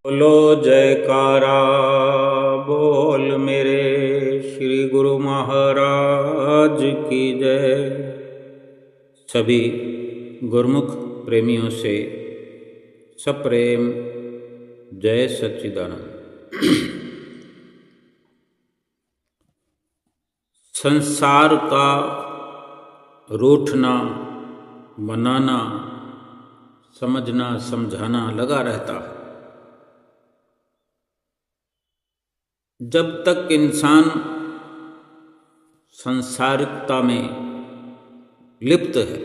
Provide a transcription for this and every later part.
बोलो जयकारा बोल मेरे श्री गुरु महाराज की जय। सभी गुरुमुख प्रेमियों से सप्रेम जय सच्चिदानंद। संसार का रूठना, मनाना, समझना, समझाना लगा रहता है। जब तक इंसान संसारिकता में लिप्त है,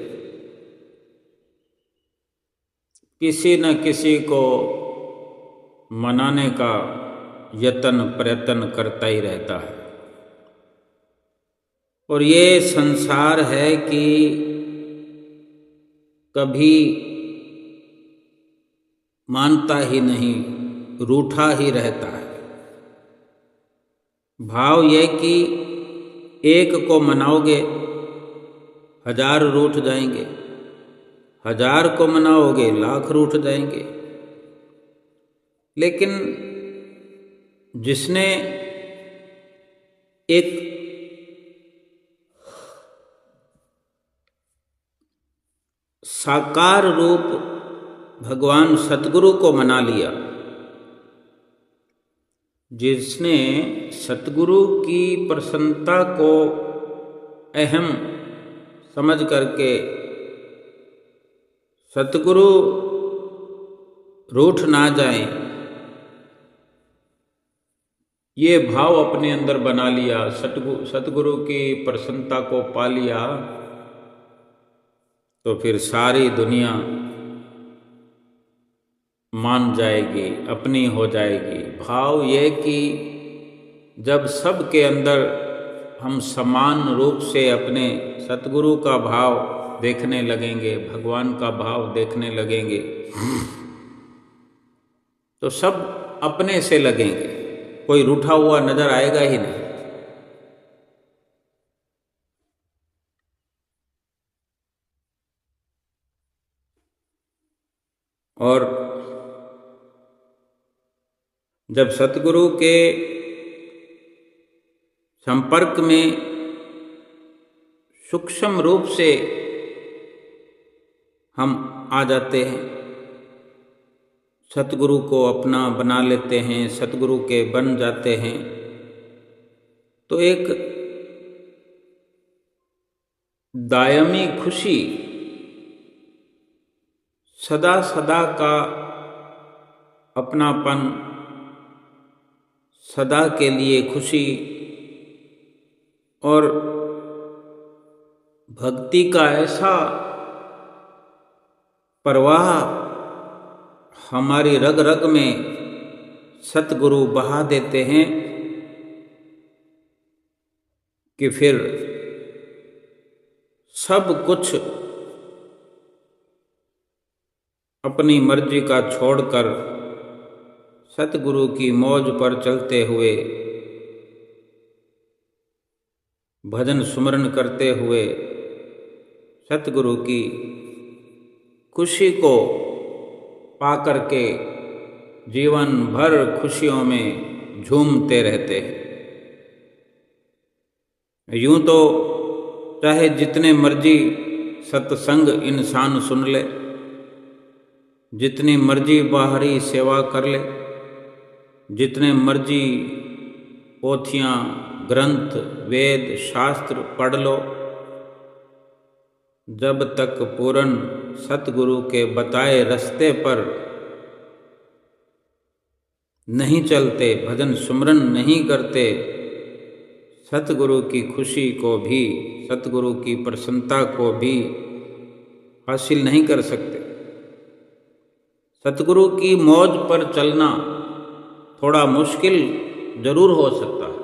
किसी न किसी को मनाने का यत्न प्रयत्न करता ही रहता है। और ये संसार है कि कभी मानता ही नहीं, रूठा ही रहता है। भाव ये कि एक को मनाओगे 1000 रूठ जाएंगे, 1000 को मनाओगे 1,00,000 रूठ जाएंगे। लेकिन जिसने एक साकार रूप भगवान सतगुरु को मना लिया, जिसने सतगुरु की प्रसन्नता को अहम समझ करके सतगुरु रूठ ना जाए, ये भाव अपने अंदर बना लिया, सतगुरु की प्रसन्नता को पा लिया, तो फिर सारी दुनिया मान जाएगी, अपनी हो जाएगी। भाव ये कि जब सब के अंदर हम समान रूप से अपने सतगुरु का भाव देखने लगेंगे, भगवान का भाव देखने लगेंगे, तो सब अपने से लगेंगे, कोई रूठा हुआ नजर आएगा ही नहीं। और जब सतगुरु के संपर्क में सूक्ष्म रूप से हम आ जाते हैं, सतगुरु को अपना बना लेते हैं, सतगुरु के बन जाते हैं, तो एक दायमी खुशी, सदा सदा का अपनापन, सदा के लिए खुशी और भक्ति का ऐसा प्रवाह हमारी रग रग में सतगुरु बहा देते हैं कि फिर सब कुछ अपनी मर्जी का छोड़कर सतगुरु की मौज पर चलते हुए, भजन सुमरन करते हुए सतगुरु की खुशी को पाकर के जीवन भर खुशियों में झूमते रहते हैं। यूं तो चाहे जितने मर्जी सत्संग इंसान सुन ले, जितनी मर्जी बाहरी सेवा कर ले, जितने मर्जी पोथियाँ, ग्रंथ, वेद, शास्त्र पढ़ लो, जब तक पूर्ण सतगुरु के बताए रास्ते पर नहीं चलते, भजन सुमरन नहीं करते, सतगुरु की खुशी को भी, सतगुरु की प्रसन्नता को भी हासिल नहीं कर सकते। सतगुरु की मौज पर चलना थोड़ा मुश्किल जरूर हो सकता है,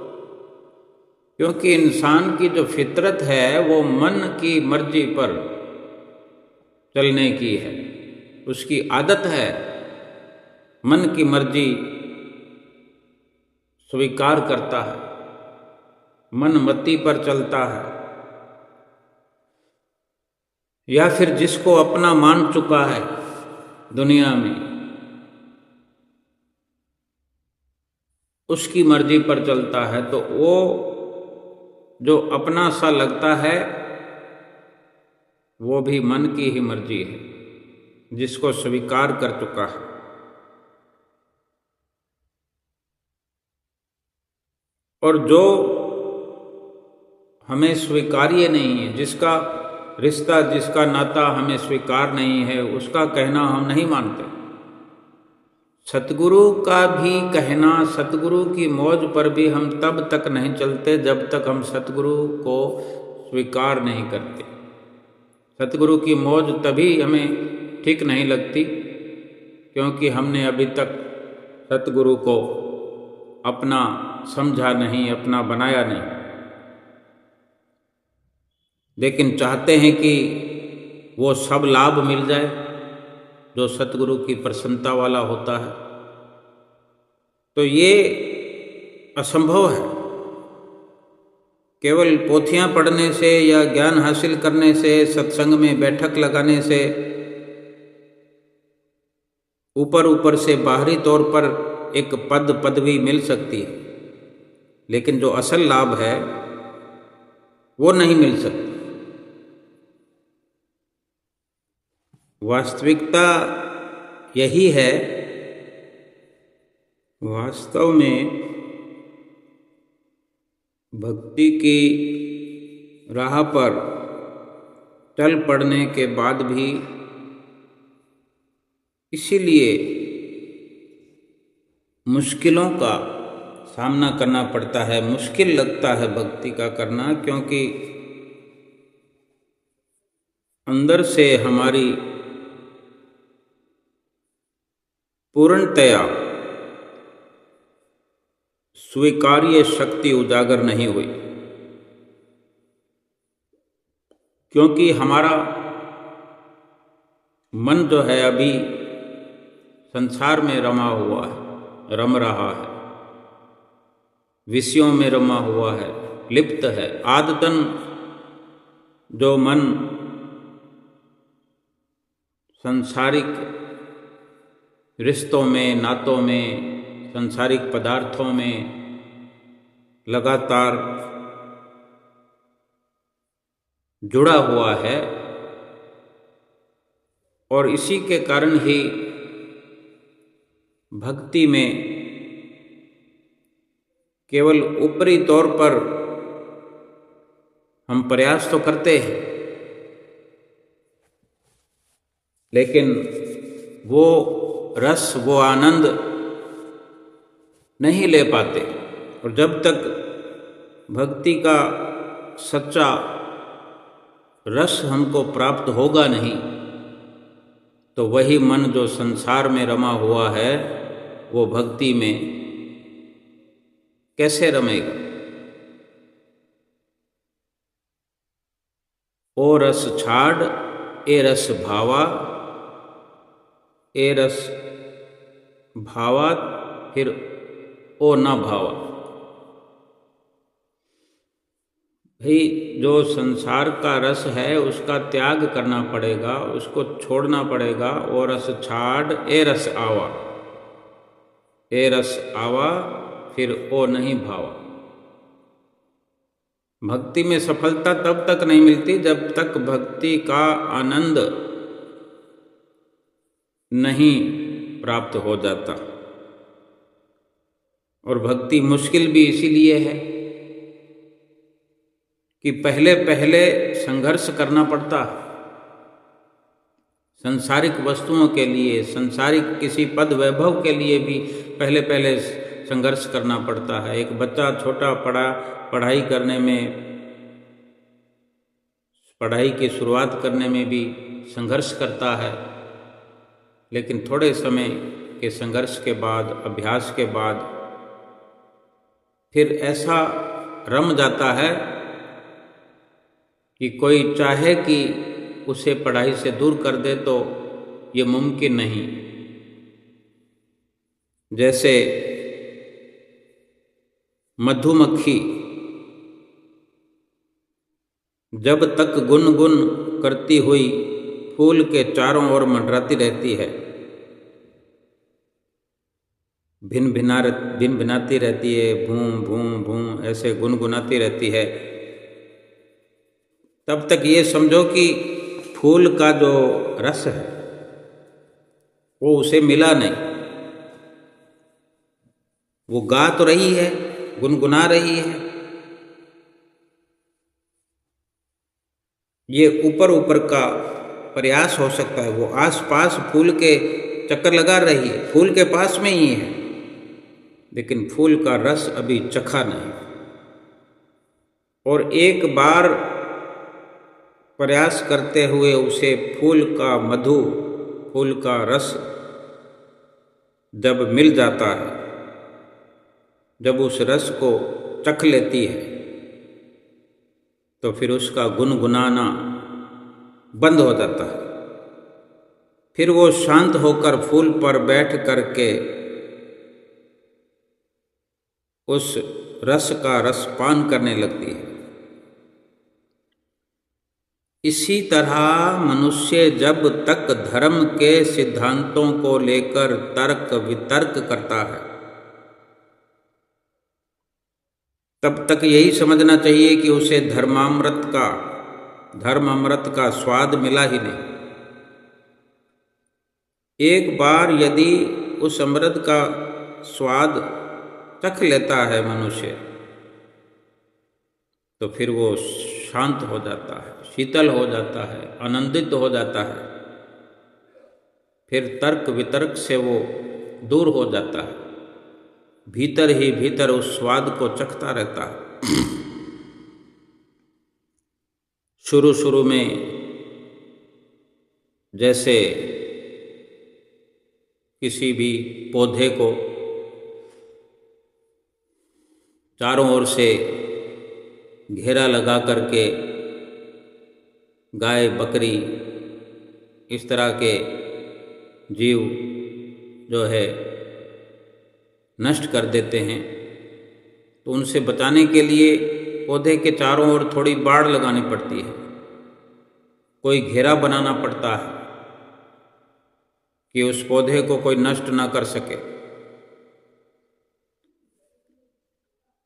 क्योंकि इंसान की जो फितरत है वो मन की मर्जी पर चलने की है, उसकी आदत है मन की मर्जी स्वीकार करता है, मन मति पर चलता है, या फिर जिसको अपना मान चुका है दुनिया में, उसकी मर्जी पर चलता है तो वो जो अपना सा लगता है वो भी मन की ही मर्जी है, जिसको स्वीकार कर चुका है। और जो हमें स्वीकार्य नहीं है, जिसका रिश्ता, जिसका नाता हमें स्वीकार नहीं है, उसका कहना हम नहीं मानते। सतगुरु का भी कहना, सतगुरु की मौज पर भी हम तब तक नहीं चलते जब तक हम सतगुरु को स्वीकार नहीं करते। सतगुरु की मौज तभी हमें ठीक नहीं लगती क्योंकि हमने अभी तक सतगुरु को अपना समझा नहीं, अपना बनाया नहीं। लेकिन चाहते हैं कि वो सब लाभ मिल जाए जो सतगुरु की प्रसन्नता वाला होता है, तो ये असंभव है। केवल पोथियां पढ़ने से या ज्ञान हासिल करने से, सत्संग में बैठक लगाने से, ऊपर ऊपर से बाहरी तौर पर एक पदवी मिल सकती है, लेकिन जो असल लाभ है वो नहीं मिल सकता। वास्तविकता यही है। वास्तव में भक्ति की राह पर चल पड़ने के बाद भी इसीलिए मुश्किलों का सामना करना पड़ता है, मुश्किल लगता है भक्ति का करना, क्योंकि अंदर से हमारी पूर्णतया स्वीकार्य शक्ति उजागर नहीं हुई, क्योंकि हमारा मन जो है अभी संसार में रम रहा है, विषयों में रमा हुआ है, लिप्त है। आदतन जो मन सांसारिक रिश्तों में, नातों में, सांसारिक पदार्थों में लगातार जुड़ा हुआ है, और इसी के कारण ही भक्ति में केवल ऊपरी तौर पर हम प्रयास तो करते हैं, लेकिन वो रस, वो आनंद नहीं ले पाते। और जब तक भक्ति का सच्चा रस हमको प्राप्त होगा नहीं, तो वही मन जो संसार में रमा हुआ है वो भक्ति में कैसे रमेगा। ओ रस छाड़ ए रस भावा, ए रस भावा फिर ओ न भावा। भाई जो संसार का रस है उसका त्याग करना पड़ेगा, उसको छोड़ना पड़ेगा। ओ रस छाड़ ए रस आवा, ए रस आवा फिर ओ नहीं भावा। भक्ति में सफलता तब तक नहीं मिलती जब तक भक्ति का आनंद नहीं प्राप्त हो जाता। और भक्ति मुश्किल भी इसीलिए है कि पहले पहले संघर्ष करना पड़ता है। सांसारिक वस्तुओं के लिए, सांसारिक किसी पद वैभव के लिए भी पहले पहले संघर्ष करना पड़ता है। एक बच्चा छोटा पढ़ाई करने में, पढ़ाई की शुरुआत करने में भी संघर्ष करता है, लेकिन थोड़े समय के संघर्ष के बाद, अभ्यास के बाद फिर ऐसा रम जाता है कि कोई चाहे कि उसे पढ़ाई से दूर कर दे तो ये मुमकिन नहीं। जैसे मधुमक्खी जब तक गुनगुन करती हुई फूल के चारों ओर मंडराती रहती है, भिन भिनाती रहती है, भूं भूं भूं ऐसे गुनगुनाती रहती है, तब तक ये समझो कि फूल का जो रस है वो उसे मिला नहीं। वो गा तो रही है, गुनगुना रही है, ये ऊपर ऊपर का प्रयास हो सकता है, वो आसपास फूल के चक्कर लगा रही है, फूल के पास में ही है, लेकिन फूल का रस अभी चखा नहीं। और एक बार प्रयास करते हुए उसे फूल का मधु, फूल का रस जब मिल जाता है, जब उस रस को चख लेती है, तो फिर उसका गुनगुनाना बंद हो जाता है। फिर वो शांत होकर फूल पर बैठ करके उस रस का रसपान करने लगती है। इसी तरह मनुष्य जब तक धर्म के सिद्धांतों को लेकर तर्क वितर्क करता है, तब तक यही समझना चाहिए कि उसे धर्म अमृत का स्वाद मिला ही नहीं। एक बार यदि उस अमृत का स्वाद चख लेता है मनुष्य, तो फिर वो शांत हो जाता है, शीतल हो जाता है, आनंदित हो जाता है। फिर तर्क वितर्क से वो दूर हो जाता है, भीतर ही भीतर उस स्वाद को चखता रहता है। शुरू शुरू में जैसे किसी भी पौधे को चारों ओर से घेरा लगा करके गाय बकरी इस तरह के जीव जो है नष्ट कर देते हैं, तो उनसे बचाने के लिए पौधे के चारों ओर थोड़ी बाड़ लगानी पड़ती है, कोई घेरा बनाना पड़ता है कि उस पौधे को कोई नष्ट ना कर सके।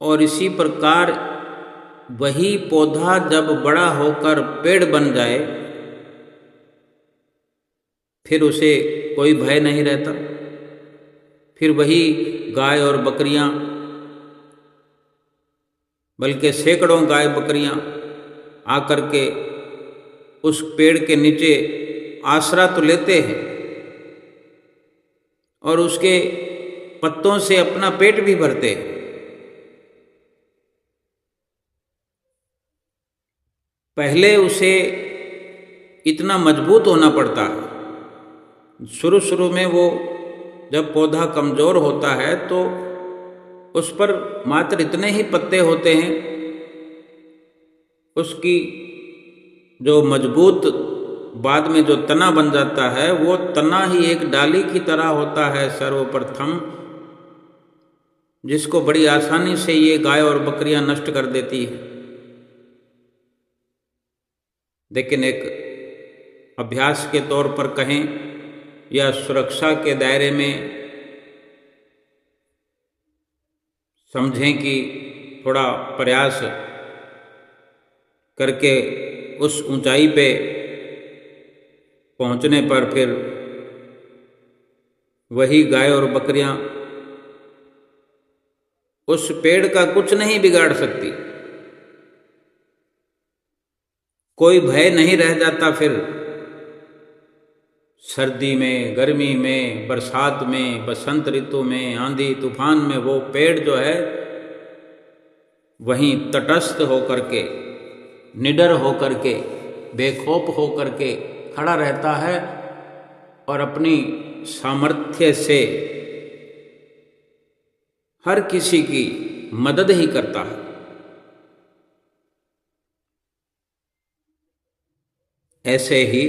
और इसी प्रकार वही पौधा जब बड़ा होकर पेड़ बन जाए, फिर उसे कोई भय नहीं रहता। फिर वही गाय और बकरियां, बल्कि सैकड़ों गाय बकरियां आकर के उस पेड़ के नीचे आसरा तो लेते हैं और उसके पत्तों से अपना पेट भी भरते हैं। पहले उसे इतना मजबूत होना पड़ता है। शुरू शुरू में वो जब पौधा कमज़ोर होता है तो उस पर मात्र इतने ही पत्ते होते हैं, उसकी जो मजबूत बाद में जो तना बन जाता है वो तना ही एक डाली की तरह होता है सर्वप्रथम, जिसको बड़ी आसानी से ये गाय और बकरियां नष्ट कर देती है। लेकिन एक अभ्यास के तौर पर कहें या सुरक्षा के दायरे में समझें कि थोड़ा प्रयास करके उस ऊंचाई पे पहुंचने पर फिर वही गाय और बकरियां उस पेड़ का कुछ नहीं बिगाड़ सकती। कोई भय नहीं रह जाता। फिर सर्दी में, गर्मी में, बरसात में, बसंत ऋतु में, आंधी तूफान में वो पेड़ जो है वहीं तटस्थ होकर के, निडर होकर के, बेखौफ होकर के खड़ा रहता है और अपनी सामर्थ्य से हर किसी की मदद ही करता है। ऐसे ही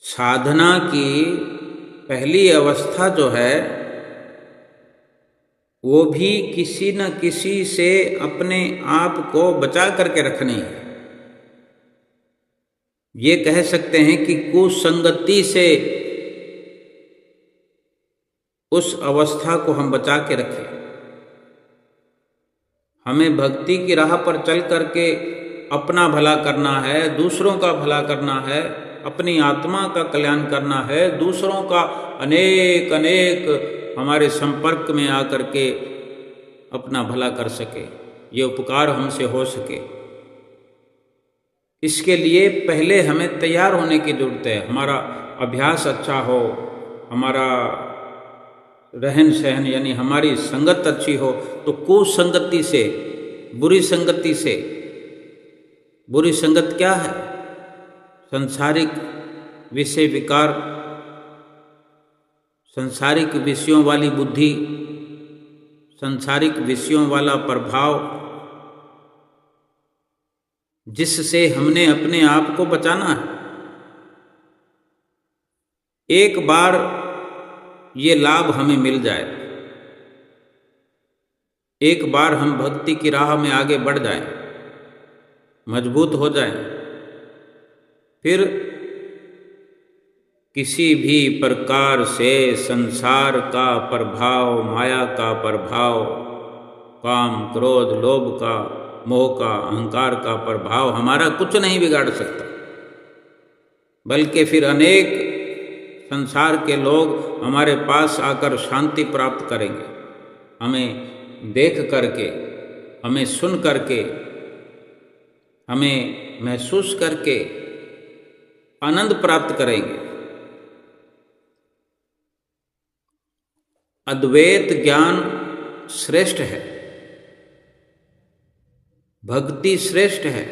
साधना की पहली अवस्था जो है वो भी किसी न किसी से अपने आप को बचा करके रखनी है। ये कह सकते हैं कि कुसंगति से उस अवस्था को हम बचा के रखें। हमें भक्ति की राह पर चल करके अपना भला करना है, दूसरों का भला करना है, अपनी आत्मा का कल्याण करना है, दूसरों का अनेक अनेक हमारे संपर्क में आकर के अपना भला कर सके, ये उपकार हमसे हो सके। इसके लिए पहले हमें तैयार होने की ज़रूरत है। हमारा अभ्यास अच्छा हो, हमारा रहन सहन यानी हमारी संगत अच्छी हो, तो कुसंगति से, बुरी संगति से, बुरी संगत क्या है? संसारिक विषय विकार, संसारिक विषयों वाली बुद्धि, संसारिक विषयों वाला प्रभाव, जिससे हमने अपने आप को बचाना है। एक बार ये लाभ हमें मिल जाए, एक बार हम भक्ति की राह में आगे बढ़ जाएं, मजबूत हो जाएं, फिर किसी भी प्रकार से संसार का प्रभाव, माया का प्रभाव, काम क्रोध लोभ का, मोह का, अहंकार का प्रभाव हमारा कुछ नहीं बिगाड़ सकता। बल्कि फिर अनेक संसार के लोग हमारे पास आकर शांति प्राप्त करेंगे, हमें देख करके, हमें सुन करके, हमें महसूस करके आनंद प्राप्त करेंगे। अद्वैत ज्ञान श्रेष्ठ है, भक्ति श्रेष्ठ है।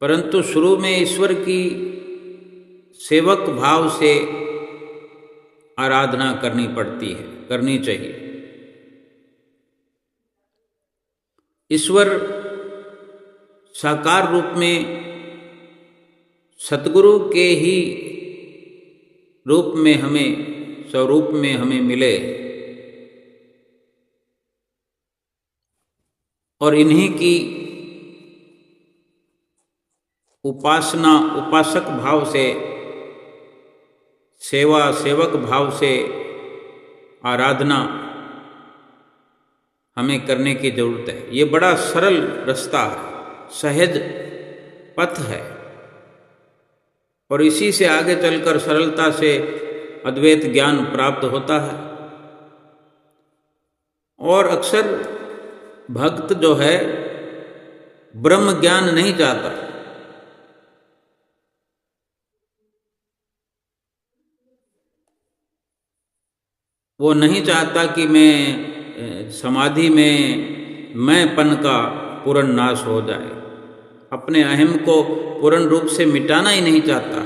परंतु शुरू में ईश्वर की सेवक भाव से आराधना करनी पड़ती है, करनी चाहिए। ईश्वर साकार रूप में सतगुरु के ही रूप में हमें, स्वरूप में हमें मिले, और इन्हीं की उपासना, उपासक भाव से, सेवा सेवक भाव से आराधना हमें करने की जरूरत है। ये बड़ा सरल रास्ता है, सहज पथ है, और इसी से आगे चलकर सरलता से अद्वैत ज्ञान प्राप्त होता है। और अक्सर भक्त जो है ब्रह्म ज्ञान नहीं चाहता, वो नहीं चाहता कि मैं समाधि में मैंपन का पूर्ण नाश हो जाए, अपने अहम को पूर्ण रूप से मिटाना ही नहीं चाहता।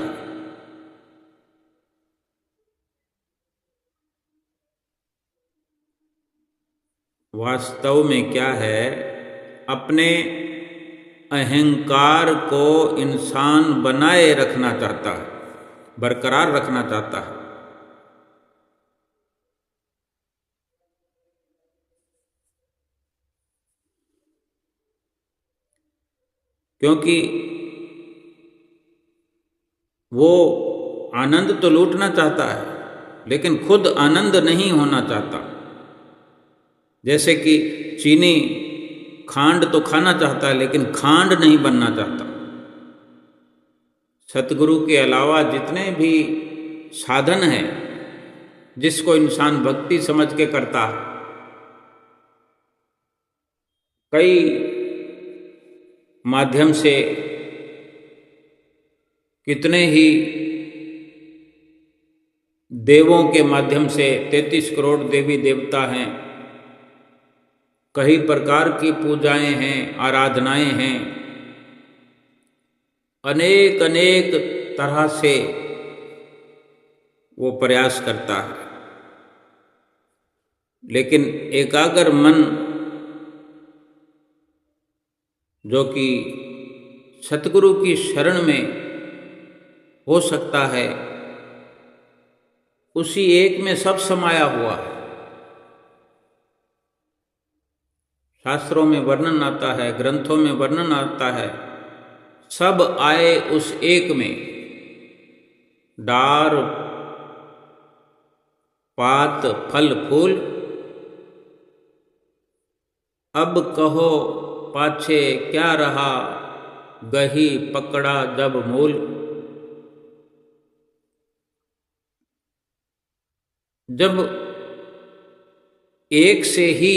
वास्तव में क्या है, अपने अहंकार को इंसान बनाए रखना चाहता है, बरकरार रखना चाहता है। क्योंकि वो आनंद तो लूटना चाहता है, लेकिन खुद आनंद नहीं होना चाहता। जैसे कि चीनी खांड तो खाना चाहता है, लेकिन खांड नहीं बनना चाहता। सतगुरु के अलावा जितने भी साधन हैं, जिसको इंसान भक्ति समझ के करता है, कई माध्यम से, कितने ही देवों के माध्यम से, 33 करोड़ देवी देवता हैं, कई प्रकार की पूजाएं हैं, आराधनाएं हैं, अनेक अनेक तरह से वो प्रयास करता है। लेकिन एकाग्र मन जो कि सतगुरु की शरण में हो सकता है, उसी एक में सब समाया हुआ है। शास्त्रों में वर्णन आता है, ग्रंथों में वर्णन आता है, सब आए उस एक में, डार पात फल फूल। अब कहो पाछे क्या रहा, गही पकड़ा जब मूल। जब एक से ही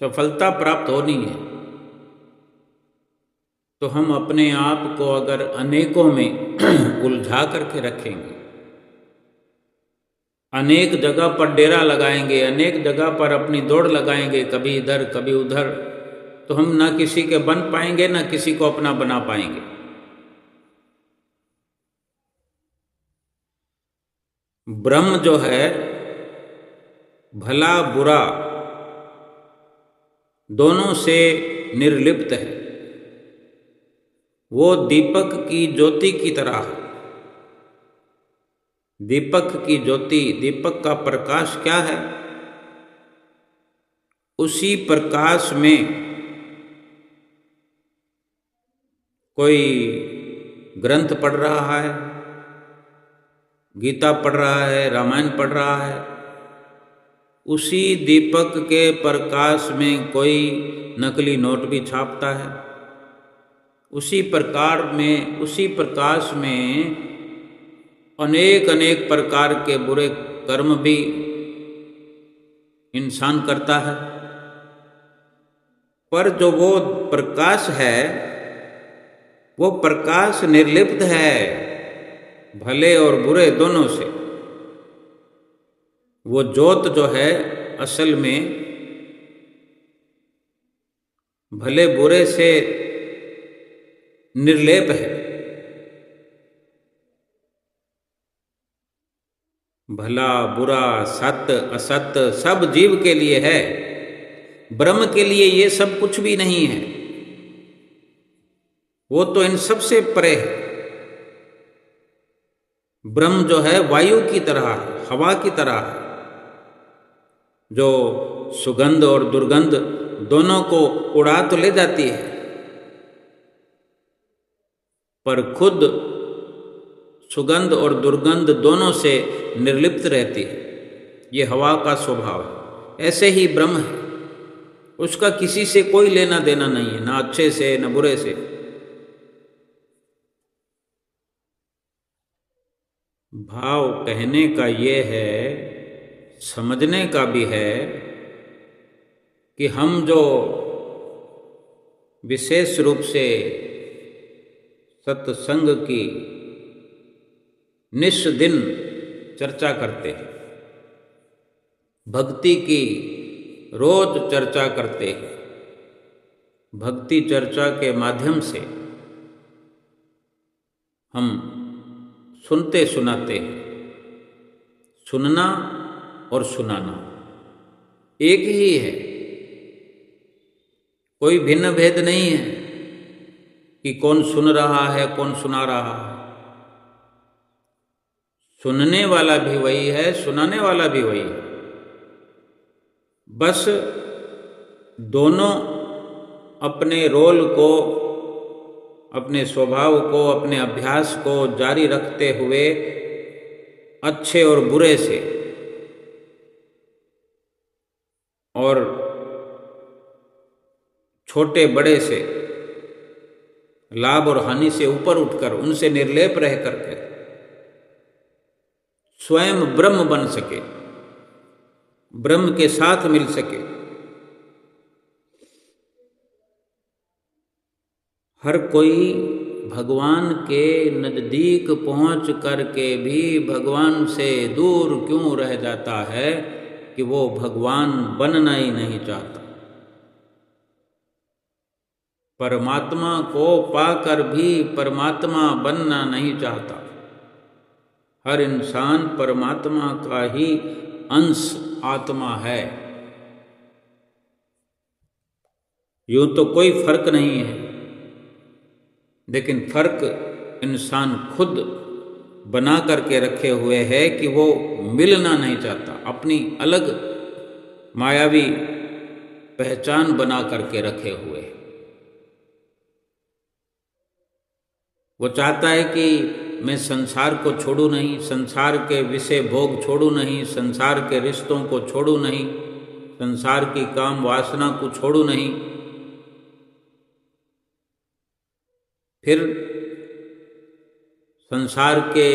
सफलता प्राप्त होनी है तो हम अपने आप को अगर अनेकों में उलझा करके रखेंगे, अनेक जगह पर डेरा लगाएंगे, अनेक जगह पर अपनी दौड़ लगाएंगे, कभी इधर कभी उधर, तो हम ना किसी के बन पाएंगे ना किसी को अपना बना पाएंगे। ब्रह्म जो है भला बुरा दोनों से निर्लिप्त है। वो दीपक की ज्योति की तरह है। दीपक की ज्योति, दीपक का प्रकाश क्या है? उसी प्रकाश में कोई ग्रंथ पढ़ रहा है, गीता पढ़ रहा है, रामायण पढ़ रहा है। उसी दीपक के प्रकाश में कोई नकली नोट भी छापता है। उसी प्रकाश में अनेक अनेक प्रकार के बुरे कर्म भी इंसान करता है। पर जो वो प्रकाश है, वो प्रकाश निर्लिप्त है भले और बुरे दोनों से। वो ज्योत जो है असल में भले बुरे से निर्लेप है। भला बुरा सत्य असत्य सब जीव के लिए है, ब्रह्म के लिए ये सब कुछ भी नहीं है। वो तो इन सब से परे है। ब्रह्म जो है वायु की तरह है, हवा की तरह है, जो सुगंध और दुर्गंध दोनों को उड़ा तो ले जाती है, पर खुद सुगंध और दुर्गंध दोनों से निर्लिप्त रहती है। ये हवा का स्वभाव है। ऐसे ही ब्रह्म है, उसका किसी से कोई लेना देना नहीं है, ना अच्छे से ना बुरे से। भाव कहने का ये है, समझने का भी है कि हम जो विशेष रूप से सत्संग की निश दिन चर्चा करते हैं, भक्ति की रोज चर्चा करते हैं, भक्ति चर्चा के माध्यम से हम सुनते सुनाते हैं। सुनना और सुनाना एक ही है, कोई भिन्न भेद नहीं है कि कौन सुन रहा है कौन सुना रहा है। सुनने वाला भी वही है, सुनाने वाला भी वही है। बस दोनों अपने रोल को, अपने स्वभाव को, अपने अभ्यास को जारी रखते हुए अच्छे और बुरे से और छोटे बड़े से, लाभ और हानि से ऊपर उठकर, उनसे निर्लेप रह करके स्वयं ब्रह्म बन सके, ब्रह्म के साथ मिल सके। हर कोई भगवान के नजदीक पहुंच करके भी भगवान से दूर क्यों रह जाता है कि वो भगवान बनना ही नहीं चाहता। परमात्मा को पाकर भी परमात्मा बनना नहीं चाहता। हर इंसान परमात्मा का ही अंश आत्मा है। यूं तो कोई फर्क नहीं है, लेकिन फर्क इंसान खुद बना करके रखे हुए है कि वो मिलना नहीं चाहता, अपनी अलग मायावी पहचान बना करके रखे हुए है। वो चाहता है कि मैं संसार को छोड़ूं नहीं, संसार के विषय भोग छोड़ूं नहीं, संसार के रिश्तों को छोड़ूं नहीं, संसार की काम वासना को छोड़ूं नहीं। फिर संसार के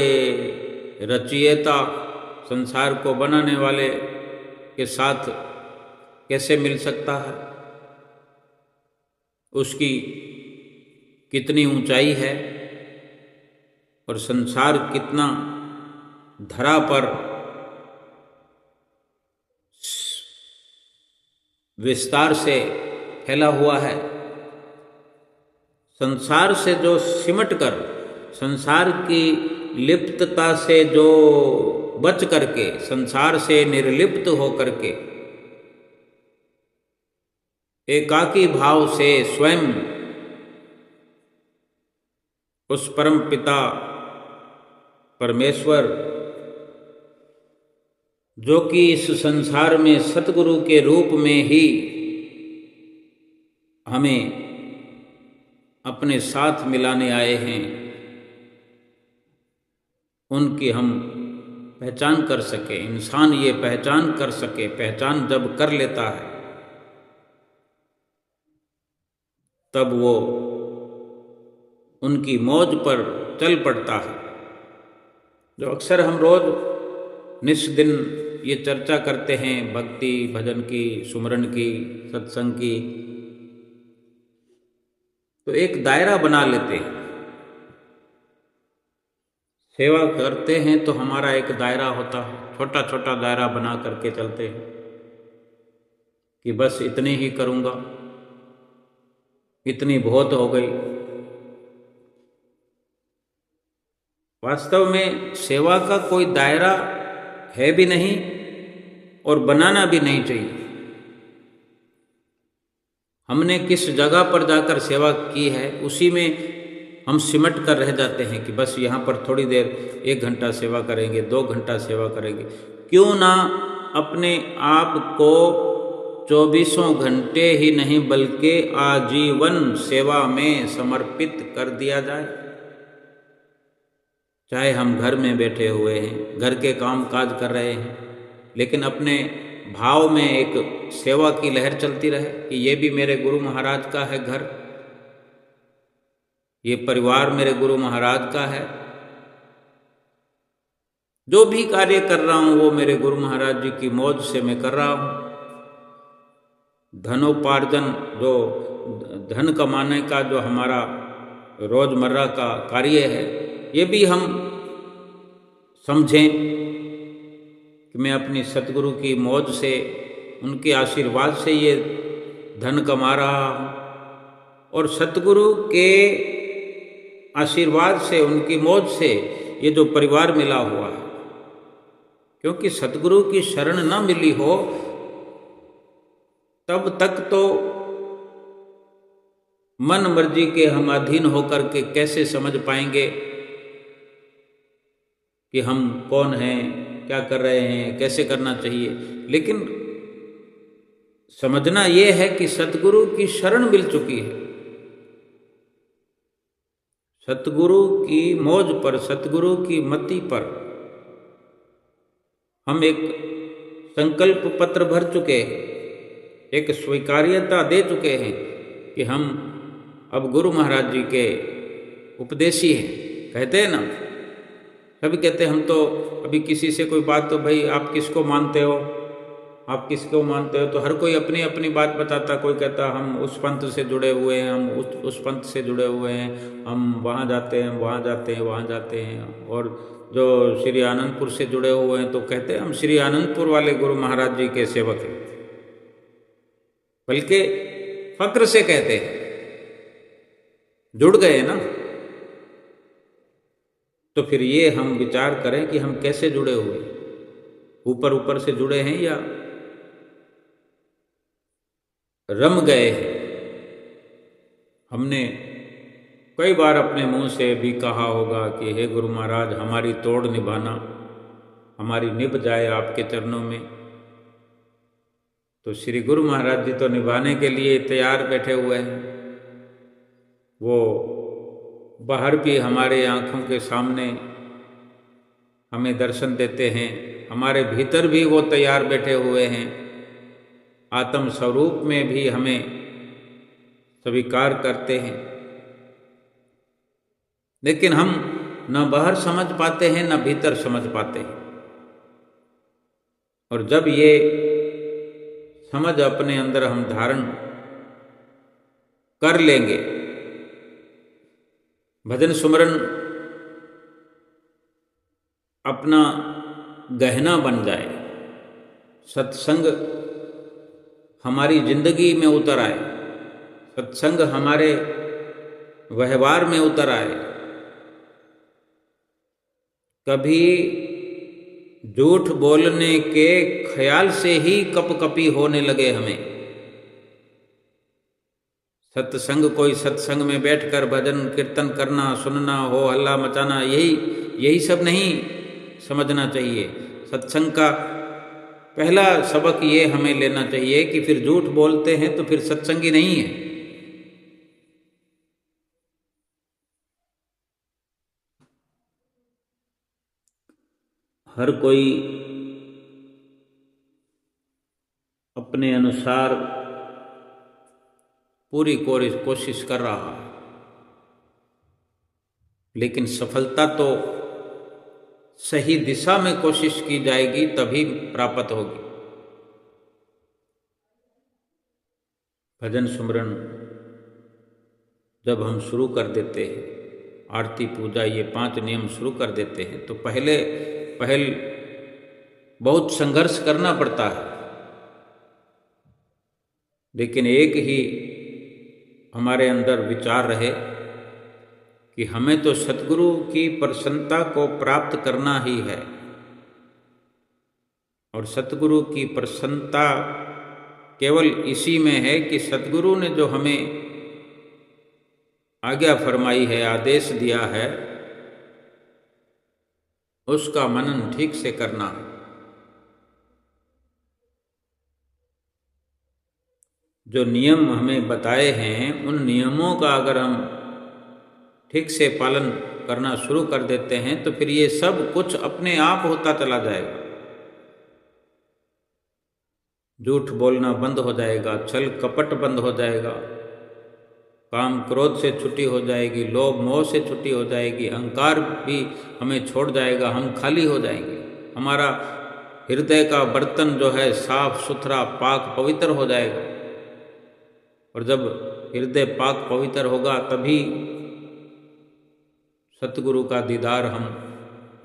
रचयिता, संसार को बनाने वाले के साथ कैसे मिल सकता है, उसकी कितनी ऊंचाई है और संसार कितना धरा पर विस्तार से फैला हुआ है। संसार से जो सिमट कर, संसार की लिप्तता से जो बच करके, संसार से निर्लिप्त हो करके एकाकी भाव से स्वयं उस परम पिता परमेश्वर, जो कि इस संसार में सतगुरु के रूप में ही हमें अपने साथ मिलाने आए हैं, उनकी हम पहचान कर सके। इंसान ये पहचान कर सके, पहचान जब कर लेता है तब वो उनकी मौज पर चल पड़ता है। जो अक्सर हम रोज निस्दिन ये चर्चा करते हैं भक्ति भजन की, सुमरन की, सत्संग की, तो एक दायरा बना लेते हैं। सेवा करते हैं तो हमारा एक दायरा होता है, छोटा छोटा दायरा बना करके चलते हैं कि बस इतने ही करूँगा, इतनी बहुत हो गई। वास्तव में सेवा का कोई दायरा है भी नहीं और बनाना भी नहीं चाहिए। हमने किस जगह पर जाकर सेवा की है उसी में हम सिमट कर रह जाते हैं कि बस यहाँ पर थोड़ी देर 1 घंटा सेवा करेंगे, 2 घंटा सेवा करेंगे। क्यों ना अपने आप को 24 घंटे ही नहीं बल्कि आजीवन सेवा में समर्पित कर दिया जाए। चाहे हम घर में बैठे हुए हैं, घर के काम काज कर रहे हैं, लेकिन अपने भाव में एक सेवा की लहर चलती रहे कि ये भी मेरे गुरु महाराज का है घर, ये परिवार मेरे गुरु महाराज का है, जो भी कार्य कर रहा हूँ वो मेरे गुरु महाराज जी की मौज से मैं कर रहा हूँ। धनोपार्जन, जो धन कमाने का जो हमारा रोजमर्रा का कार्य है, ये भी हम समझें कि मैं अपनी सतगुरु की मौज से, उनके आशीर्वाद से ये धन कमा रहा हूँ और सतगुरु के आशीर्वाद से, उनकी मौज से ये जो परिवार मिला हुआ है। क्योंकि सतगुरु की शरण न मिली हो तब तक तो मन मर्जी के हम अधीन होकर के कैसे समझ पाएंगे कि हम कौन हैं, क्या कर रहे हैं, कैसे करना चाहिए। लेकिन समझना ये है कि सतगुरु की शरण मिल चुकी है, सतगुरु की मौज पर, सतगुरु की मति पर हम एक संकल्प पत्र भर चुके हैं, एक स्वीकार्यता दे चुके हैं कि हम अब गुरु महाराज जी के उपदेशी हैं। कहते हैं ना, सभी कहते हैं हम तो अभी किसी से कोई बात, तो भाई आप किसको मानते हो, आप किसको मानते हो, तो हर कोई अपनी अपनी बात बताता। कोई कहता हम उस पंथ से जुड़े हुए हैं, हम उस पंथ से जुड़े हुए हैं, हम वहाँ जाते हैं, वहाँ जाते हैं, वहाँ जाते हैं। और जो श्री आनंदपुर से जुड़े हुए हैं तो कहते हैं हम श्री आनंदपुर वाले गुरु महाराज जी के सेवक हैं, बल्कि फक्र से कहते हैं। जुड़ गए ना, तो फिर ये हम विचार करें कि हम कैसे जुड़े हुए, ऊपर ऊपर से जुड़े हैं या रम गए हैं। हमने कई बार अपने मुंह से भी कहा होगा कि हे गुरु महाराज, हमारी तोड़ निभाना, हमारी निभ जाए आपके चरणों में। तो श्री गुरु महाराज जी तो निभाने के लिए तैयार बैठे हुए हैं। वो बाहर भी हमारे आँखों के सामने हमें दर्शन देते हैं, हमारे भीतर भी वो तैयार बैठे हुए हैं, आत्म स्वरूप में भी हमें स्वीकार करते हैं। लेकिन हम न बाहर समझ पाते हैं न भीतर समझ पाते हैं। और जब ये समझ अपने अंदर हम धारण कर लेंगे, भजन सुमरन अपना गहना बन जाए, सत्संग हमारी जिंदगी में उतर आए, सत्संग हमारे व्यवहार में उतर आए, कभी झूठ बोलने के ख्याल से ही कपकपी होने लगे हमें। सत्संग कोई सत्संग में बैठकर भजन कीर्तन करना, सुनना, हो हल्ला मचाना, यही सब नहीं समझना चाहिए। सत्संग का पहला सबक ये हमें लेना चाहिए कि फिर झूठ बोलते हैं तो फिर सत्संगी नहीं है। हर कोई अपने अनुसार पूरी कोशिश कर रहा है, लेकिन सफलता तो सही दिशा में कोशिश की जाएगी तभी प्राप्त होगी। भजन सुमरन जब हम शुरू कर देते हैं, आरती पूजा ये 5 नियम शुरू कर देते हैं, तो पहल बहुत संघर्ष करना पड़ता है। लेकिन एक ही हमारे अंदर विचार रहे कि हमें तो सतगुरु की प्रसन्नता को प्राप्त करना ही है, और सतगुरु की प्रसन्नता केवल इसी में है कि सतगुरु ने जो हमें आज्ञा फरमाई है, आदेश दिया है, उसका मनन ठीक से करना। जो नियम हमें बताए हैं, उन नियमों का अगर हम ठीक से पालन करना शुरू कर देते हैं तो फिर ये सब कुछ अपने आप होता चला जाएगा। झूठ बोलना बंद हो जाएगा, छल कपट बंद हो जाएगा, काम क्रोध से छुट्टी हो जाएगी, लोभ मोह से छुट्टी हो जाएगी, अहंकार भी हमें छोड़ जाएगा, हम खाली हो जाएंगे। हमारा हृदय का बर्तन जो है साफ सुथरा पाक पवित्र हो जाएगा। और जब हृदय पाक पवित्र होगा तभी सतगुरु का दीदार हम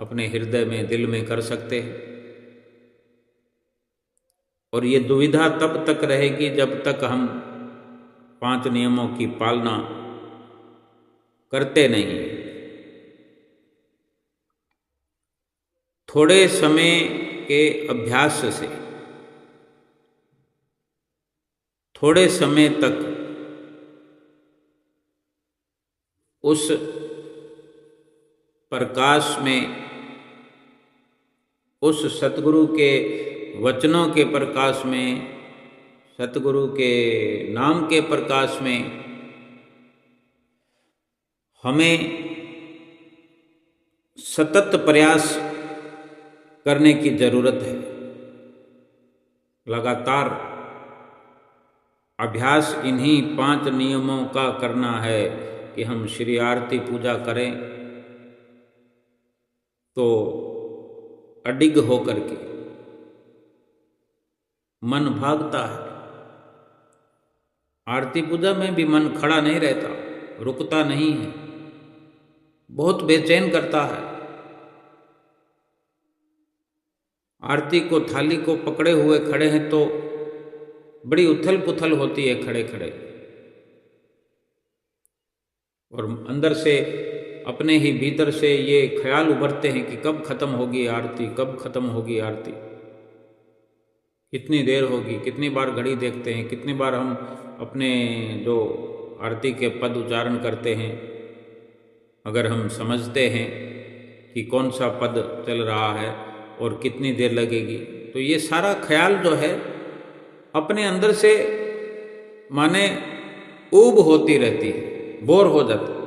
अपने हृदय में, दिल में कर सकते हैं। और ये दुविधा तब तक रहेगी जब तक हम 5 नियमों की पालना करते नहीं। थोड़े समय के अभ्यास से थोड़े समय तक उस प्रकाश में, उस सतगुरु के वचनों के प्रकाश में, सतगुरु के नाम के प्रकाश में हमें सतत प्रयास करने की जरूरत है। लगातार अभ्यास इन्हीं 5 नियमों का करना है कि हम श्री आरती पूजा करें तो अडिग होकर के मन भागता है। आरती पूजा में भी मन खड़ा नहीं रहता, रुकता नहीं है, बहुत बेचैन करता है। आरती को, थाली को पकड़े हुए खड़े हैं तो बड़ी उथल पुथल होती है खड़े खड़े, और अंदर से अपने ही भीतर से ये ख्याल उभरते हैं कि कब खत्म होगी आरती, कब खत्म होगी आरती, कितनी देर होगी। कितनी बार घड़ी देखते हैं, कितनी बार हम अपने जो आरती के पद उच्चारण करते हैं, अगर हम समझते हैं कि कौन सा पद चल रहा है और कितनी देर लगेगी, तो ये सारा ख्याल जो है अपने अंदर से माने ऊब होती रहती है, बोर हो जाती।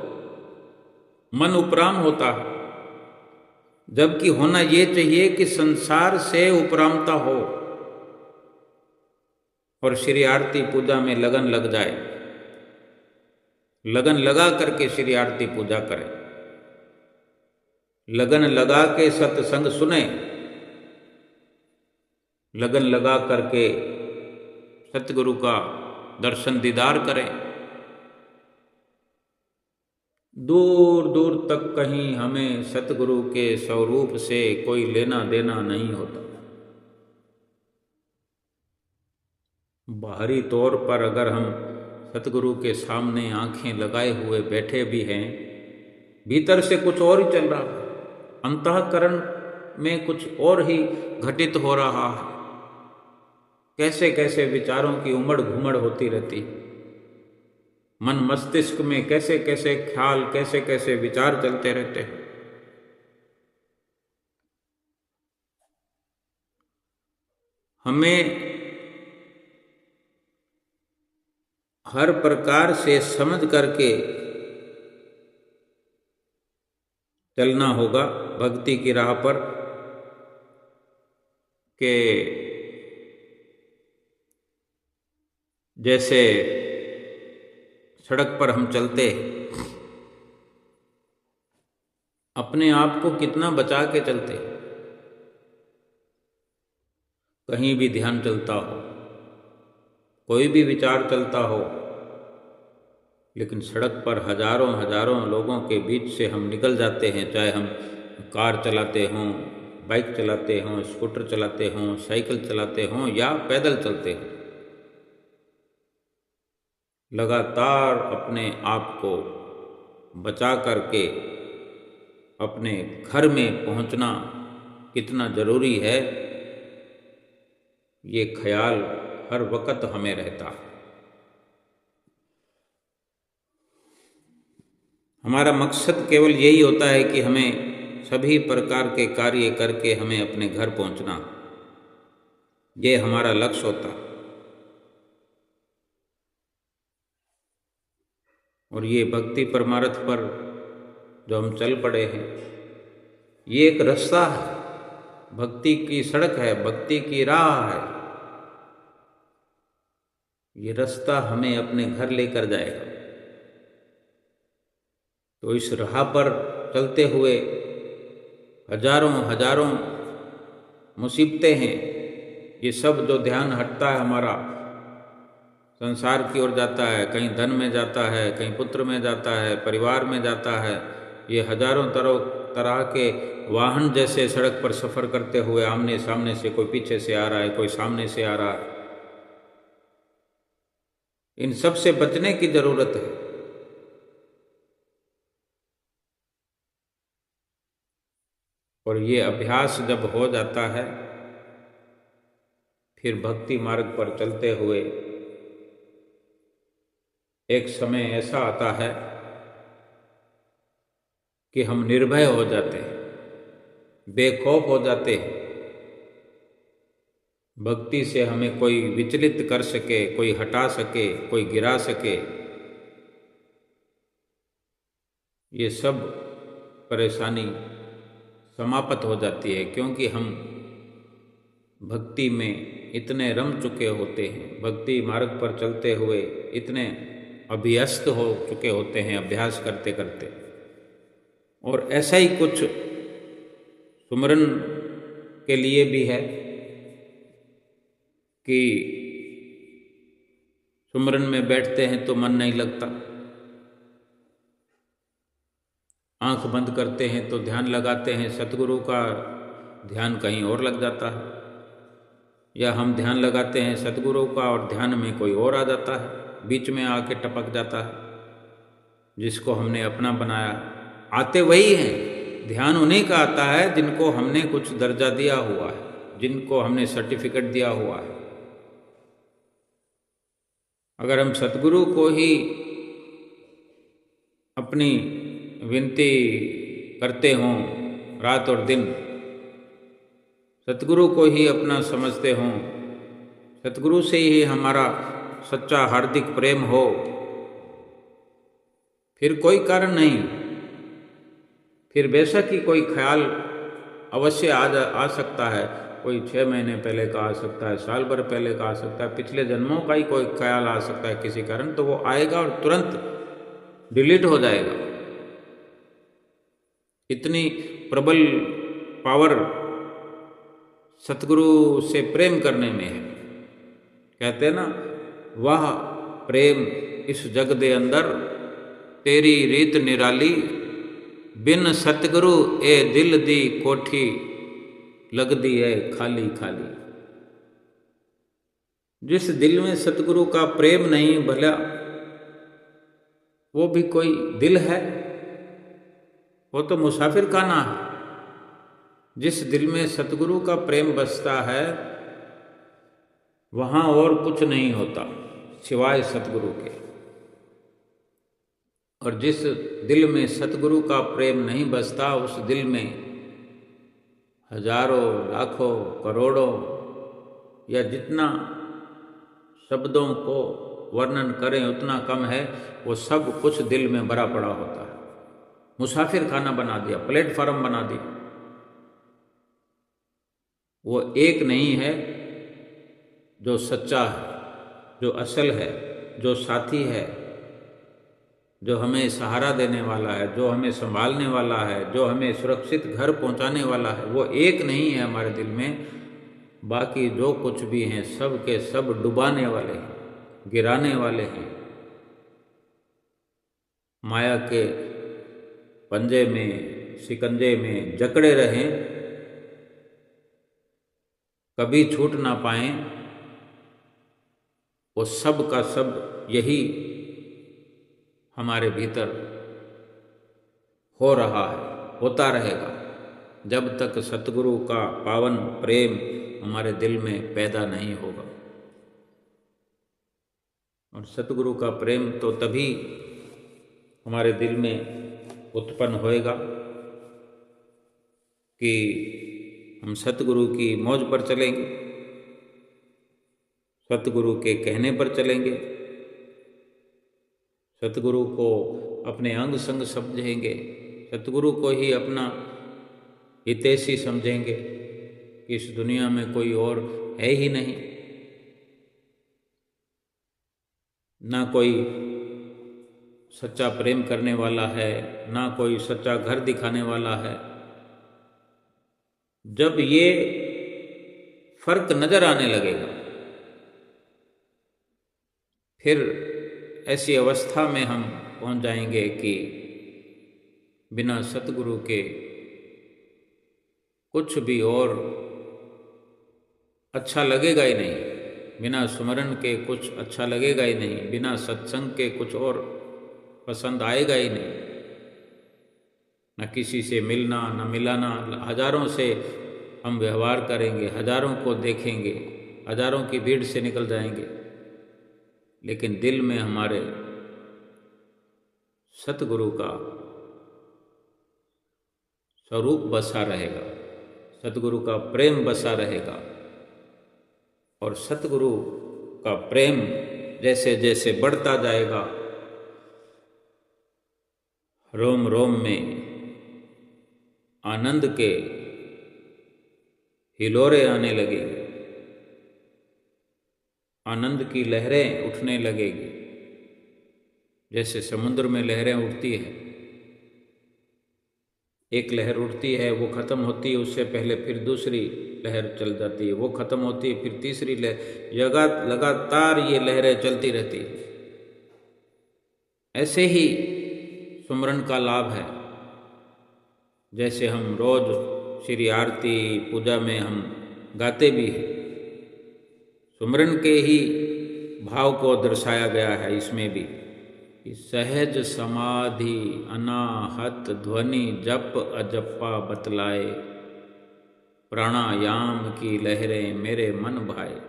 मन उपराम होता है, जबकि होना ये चाहिए कि संसार से उपरामता हो और श्री आरती पूजा में लगन लग जाए, लगन लगा करके श्री आरती पूजा करें, लगन लगा के सत्संग सुने, लगन लगा करके सतगुरु का दर्शन दीदार करें। दूर दूर तक कहीं हमें सतगुरु के स्वरूप से कोई लेना देना नहीं होता। बाहरी तौर पर अगर हम सतगुरु के सामने आंखें लगाए हुए बैठे भी हैं, भीतर से कुछ और ही चल रहा है, अंतःकरण में कुछ और ही घटित हो रहा है। कैसे कैसे विचारों की उमड़ घुमड़ होती रहती, मन मस्तिष्क में कैसे कैसे ख्याल, कैसे कैसे विचार चलते रहते हैं। हमें हर प्रकार से समझ करके चलना होगा भक्ति की राह पर, के जैसे सड़क पर हम चलते, अपने आप को कितना बचा के चलते। कहीं भी ध्यान चलता हो, कोई भी विचार चलता हो, लेकिन सड़क पर हजारों हजारों लोगों के बीच से हम निकल जाते हैं, चाहे हम कार चलाते हों, बाइक चलाते हों, स्कूटर चलाते हों, साइकिल चलाते हों या पैदल चलते हों। लगातार अपने आप को बचा करके अपने घर में पहुंचना कितना जरूरी है, ये ख्याल हर वक्त हमें रहता है। हमारा मकसद केवल यही होता है कि हमें सभी प्रकार के कार्य करके हमें अपने घर पहुंचना, ये हमारा लक्ष्य होता है। और ये भक्ति परमार्थ पर जो हम चल पड़े हैं, ये एक रास्ता है, भक्ति की सड़क है, भक्ति की राह है। ये रास्ता हमें अपने घर लेकर जाएगा। तो इस राह पर चलते हुए हजारों हजारों मुसीबतें हैं। ये सब जो ध्यान हटता है हमारा, संसार की ओर जाता है, कहीं धन में जाता है, कहीं पुत्र में जाता है, परिवार में जाता है। ये हजारों तरह के वाहन जैसे सड़क पर सफ़र करते हुए आमने सामने से कोई पीछे से आ रहा है, कोई सामने से आ रहा है। इन सब से बचने की जरूरत है। और ये अभ्यास जब हो जाता है, फिर भक्ति मार्ग पर चलते हुए एक समय ऐसा आता है कि हम निर्भय हो जाते हैं, बेखौफ हो जाते हैं। भक्ति से हमें कोई विचलित कर सके, कोई हटा सके, कोई गिरा सके, ये सब परेशानी समाप्त हो जाती है। क्योंकि हम भक्ति में इतने रम चुके होते हैं, भक्ति मार्ग पर चलते हुए इतने अभ्यस्त हो चुके होते हैं अभ्यास करते करते। और ऐसा ही कुछ सुमरन के लिए भी है कि सुमरन में बैठते हैं तो मन नहीं लगता, आंख बंद करते हैं तो ध्यान लगाते हैं, सतगुरु का ध्यान कहीं और लग जाता है, या हम ध्यान लगाते हैं सतगुरु का और ध्यान में कोई और आ जाता है, बीच में आके टपक जाता है, जिसको हमने अपना बनाया। आते वही हैं, ध्यान उन्हीं का आता है जिनको हमने कुछ दर्जा दिया हुआ है, जिनको हमने सर्टिफिकेट दिया हुआ है। अगर हम सतगुरु को ही अपनी विनती करते हों रात और दिन, सतगुरु को ही अपना समझते हों, सतगुरु से ही हमारा सच्चा हार्दिक प्रेम हो, फिर कोई कारण नहीं फिर बेशक ही कोई ख्याल अवश्य आ सकता है, कोई 6 महीने पहले का आ सकता है, साल भर पहले का आ सकता है, पिछले जन्मों का ही कोई ख्याल आ सकता है किसी कारण, तो वो आएगा और तुरंत डिलीट हो जाएगा। इतनी प्रबल पावर सतगुरु से प्रेम करने में है। कहते हैं ना, वह प्रेम इस जग दे अंदर, तेरी रीत निराली, बिन सतगुरु ए दिल दी कोठी, लगदी है खाली खाली। जिस दिल में सतगुरु का प्रेम नहीं, भला वो भी कोई दिल है? वो तो मुसाफिर खाना है। जिस दिल में सतगुरु का प्रेम बसता है, वहाँ और कुछ नहीं होता सिवाय सतगुरु के। और जिस दिल में सतगुरु का प्रेम नहीं बसता, उस दिल में हजारों, लाखों, करोड़ों या जितना शब्दों को वर्णन करें उतना कम है, वो सब कुछ दिल में भरा पड़ा होता है। मुसाफिर खाना बना दिया, प्लेटफार्म बना दिया। वो एक नहीं है जो सच्चा है, जो असल है, जो साथी है, जो हमें सहारा देने वाला है, जो हमें संभालने वाला है, जो हमें सुरक्षित घर पहुंचाने वाला है। वो एक नहीं है हमारे दिल में। बाकी जो कुछ भी हैं सब के सब डुबाने वाले हैं, गिराने वाले हैं, माया के पंजे में, शिकंजे में जकड़े रहें, कभी छूट ना पाएं। वो सब का सब यही हमारे भीतर हो रहा है, होता रहेगा जब तक सतगुरु का पावन प्रेम हमारे दिल में पैदा नहीं होगा। और सतगुरु का प्रेम तो तभी हमारे दिल में उत्पन्न होएगा कि हम सतगुरु की मौज पर चलेंगे, सतगुरु के कहने पर चलेंगे, सतगुरु को अपने अंग संग समझेंगे, सतगुरु को ही अपना हितैषी समझेंगे कि इस दुनिया में कोई और है ही नहीं, ना कोई सच्चा प्रेम करने वाला है, ना कोई सच्चा घर दिखाने वाला है। जब ये फर्क नजर आने लगेगा, फिर ऐसी अवस्था में हम पहुंच जाएंगे कि बिना सतगुरु के कुछ भी और अच्छा लगेगा ही नहीं, बिना सुमरन के कुछ अच्छा लगेगा ही नहीं, बिना सत्संग के कुछ और पसंद आएगा ही नहीं। न किसी से मिलना, न मिलाना, हजारों से हम व्यवहार करेंगे, हजारों को देखेंगे, हजारों की भीड़ से निकल जाएंगे, लेकिन दिल में हमारे सतगुरु का स्वरूप बसा रहेगा, सतगुरु का प्रेम बसा रहेगा। और सतगुरु का प्रेम जैसे जैसे बढ़ता जाएगा, रोम रोम में आनंद के हिलोरे आने लगेंगे, आनंद की लहरें उठने लगेगी। जैसे समुद्र में लहरें उठती है, एक लहर उठती है, वो ख़त्म होती है, उससे पहले फिर दूसरी लहर चल जाती है, वो ख़त्म होती है, फिर तीसरी लहर, लगातार ये लहरें चलती रहती है। ऐसे ही सुमरन का लाभ है। जैसे हम रोज श्री आरती पूजा में हम गाते भी हैं, सुमरन के ही भाव को दर्शाया गया है इसमें भी कि सहज समाधि अनाहत ध्वनि जप अजप्पा बतलाए, प्राणायाम की लहरें मेरे मन भाए।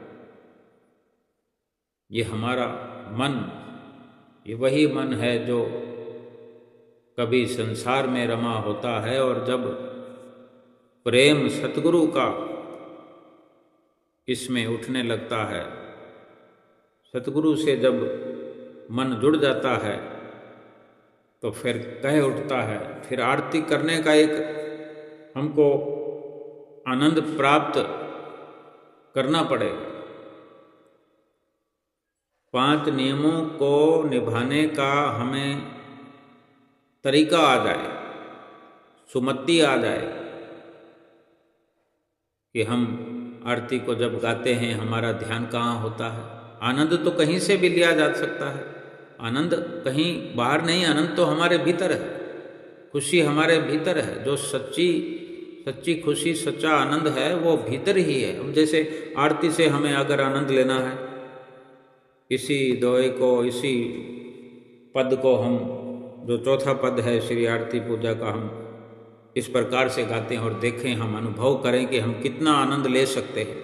ये हमारा मन, ये वही मन है जो कभी संसार में रमा होता है, और जब प्रेम सतगुरु का इसमें उठने लगता है, सतगुरु से जब मन जुड़ जाता है, तो फिर कह उठता है, फिर आरती करने का एक हमको आनंद प्राप्त करना पड़ेगा। 5 नियमों को निभाने का हमें तरीका आ जाए, सुमति आ जाए कि हम आरती को जब गाते हैं हमारा ध्यान कहाँ होता है। आनंद तो कहीं से भी लिया जा सकता है, आनंद कहीं बाहर नहीं, आनंद तो हमारे भीतर है, खुशी हमारे भीतर है। जो सच्ची खुशी, सच्चा आनंद है वो भीतर ही है। अब जैसे आरती से हमें अगर आनंद लेना है, इसी दोहे को, इसी पद को हम, जो चौथा पद है श्री आरती पूजा का, हम इस प्रकार से गाते हैं और देखें, हम अनुभव करें कि हम कितना आनंद ले सकते हैं।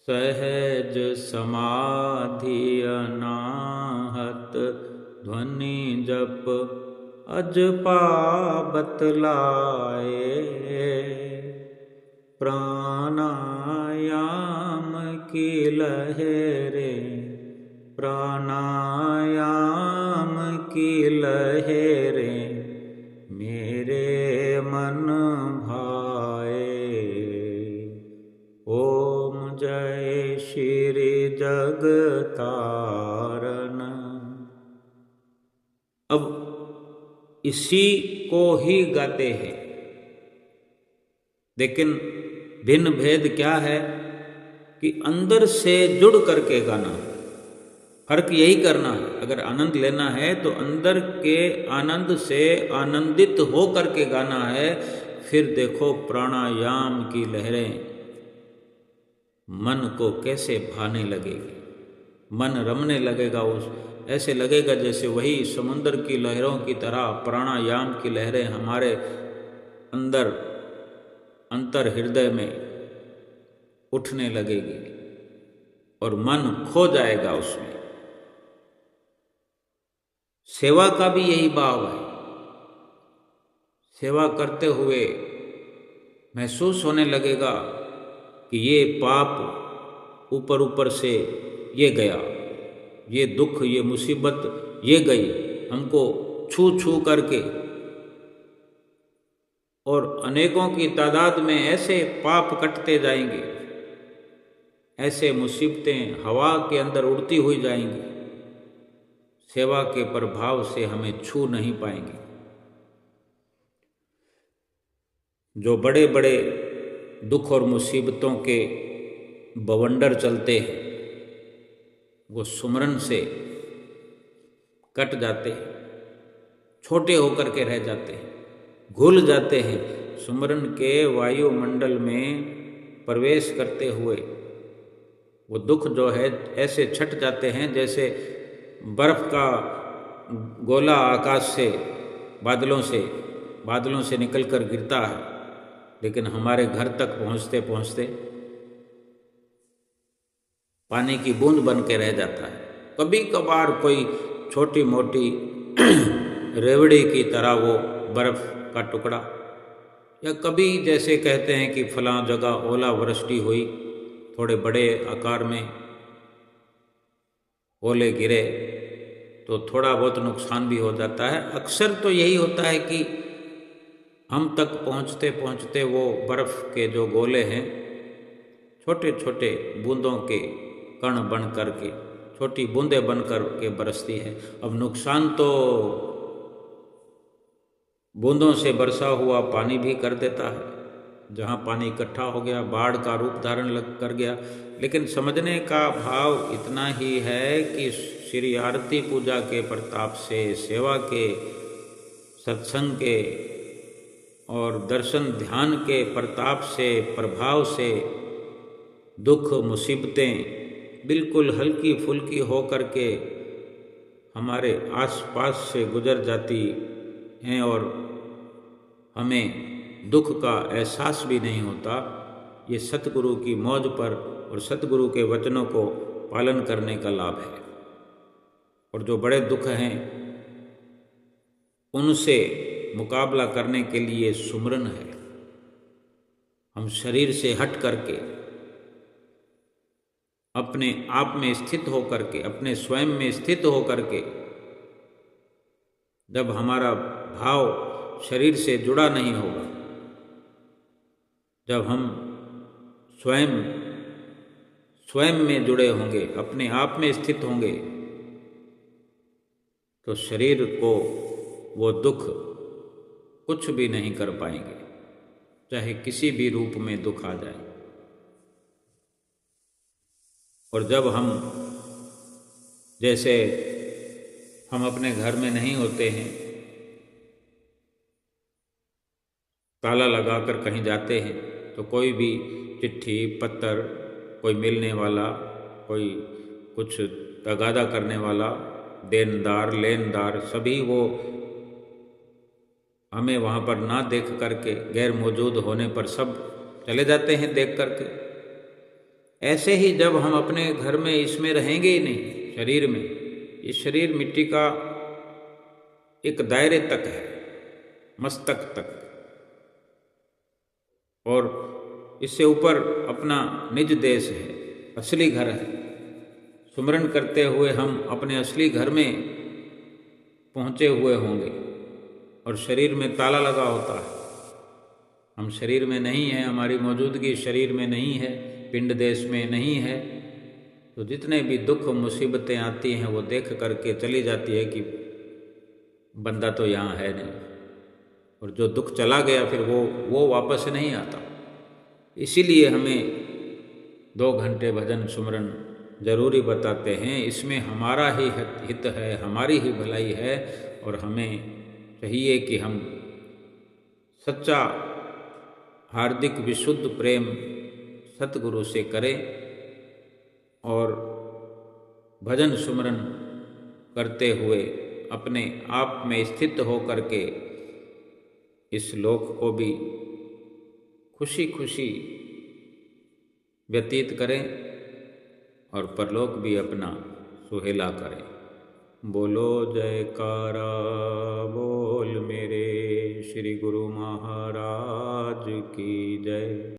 सहज समाधि अनाहत ध्वनि जप अजपा बतलाए, प्राणायाम की लहरें, प्राणायाम की लहरें मेरे मन भाए। ओम जय श्री जगतारण। अब इसी को ही गाते हैं, लेकिन भिन्न भेद क्या है कि अंदर से जुड़ करके गाना है। फर्क यही करना है। अगर आनंद लेना है तो अंदर के आनंद से आनंदित हो करके गाना है। फिर देखो प्राणायाम की लहरें मन को कैसे भाने लगेगी, मन रमने लगेगा, उस ऐसे लगेगा जैसे वही समुद्र की लहरों की तरह प्राणायाम की लहरें हमारे अंदर अंतर हृदय में उठने लगेगी और मन खो जाएगा उसमें। सेवा का भी यही भाव है। सेवा करते हुए महसूस होने लगेगा कि ये पाप ऊपर ऊपर से ये गया, ये दुख, ये मुसीबत ये गई, हमको छू छू करके। और अनेकों की तादाद में ऐसे पाप कटते जाएंगे, ऐसे मुसीबतें हवा के अंदर उड़ती हुई जाएंगी, सेवा के प्रभाव से हमें छू नहीं पाएंगे। जो बड़े बड़े दुख और मुसीबतों के बवंडर चलते हैं वो सुमरन से कट जाते हैं, छोटे होकर के रह जाते हैं, घुल जाते हैं। सुमरन के वायुमंडल में प्रवेश करते हुए वो दुख जो है ऐसे छट जाते हैं जैसे बर्फ का गोला आकाश से, बादलों से निकल कर गिरता है, लेकिन हमारे घर तक पहुँचते पहुँचते पानी की बूंद बन के रह जाता है। कभी कभार कोई छोटी मोटी रेवड़ी की तरह वो बर्फ का टुकड़ा, या कभी जैसे कहते हैं कि फलां जगह ओलावृष्टि हुई, थोड़े बड़े आकार में ओले गिरे तो थोड़ा बहुत नुकसान भी हो जाता है। अक्सर तो यही होता है कि हम तक पहुँचते पहुँचते वो बर्फ़ के जो गोले हैं छोटे छोटे बूंदों के कण बन करके, छोटी बूंदें बन कर के बरसती है। अब नुकसान तो बूंदों से बरसा हुआ पानी भी कर देता है, जहाँ पानी इकट्ठा हो गया, बाढ़ का रूप धारण कर गया। लेकिन समझने का भाव इतना ही है कि श्री आरती पूजा के प्रताप से, सेवा के, सत्संग के और दर्शन ध्यान के प्रताप से, प्रभाव से दुख मुसीबतें बिल्कुल हल्की फुल्की हो करके हमारे आसपास से गुजर जाती हैं और हमें दुख का एहसास भी नहीं होता। ये सतगुरु की मौज पर और सतगुरु के वचनों को पालन करने का लाभ है। और जो बड़े दुख हैं उनसे मुकाबला करने के लिए सुमरन है। हम शरीर से हट करके अपने आप में स्थित होकर के, अपने स्वयं में स्थित होकर के जब हमारा भाव शरीर से जुड़ा नहीं होगा, जब हम स्वयं में जुड़े होंगे, अपने आप में स्थित होंगे, तो शरीर को वो दुख कुछ भी नहीं कर पाएंगे, चाहे किसी भी रूप में दुख आ जाए। और जब हम, जैसे हम अपने घर में नहीं होते हैं, ताला लगाकर कहीं जाते हैं, तो कोई भी चिट्ठी पत्र, कोई मिलने वाला, कोई कुछ तगादा करने वाला, देनदार लेनदार, सभी वो हमें वहाँ पर ना देख करके, गैर मौजूद होने पर सब चले जाते हैं देख करके। ऐसे ही जब हम अपने घर में इसमें रहेंगे ही नहीं, शरीर में, ये शरीर मिट्टी का एक दायरे तक है, मस्तक तक, और इससे ऊपर अपना निज देश है, असली घर है। सुमरन करते हुए हम अपने असली घर में पहुँचे हुए होंगे और शरीर में ताला लगा होता है। हम शरीर में नहीं हैं, हमारी मौजूदगी शरीर में नहीं है, पिंड देश में नहीं है, तो जितने भी दुख मुसीबतें आती हैं वो देख करके चली जाती है कि बंदा तो यहाँ है नहीं, और जो दुख चला गया फिर वो वापस नहीं आता। इसीलिए हमें 2 घंटे भजन सुमरन जरूरी बताते हैं। इसमें हमारा ही हित है, हमारी ही भलाई है, और हमें चाहिए कि हम सच्चा हार्दिक विशुद्ध प्रेम सतगुरु से करें और भजन सुमरन करते हुए अपने आप में स्थित हो करके इस लोक को भी खुशी खुशी व्यतीत करें और परलोक भी अपना सुहेला करें। बोलो जयकारा बोल मेरे श्री गुरु महाराज की जय।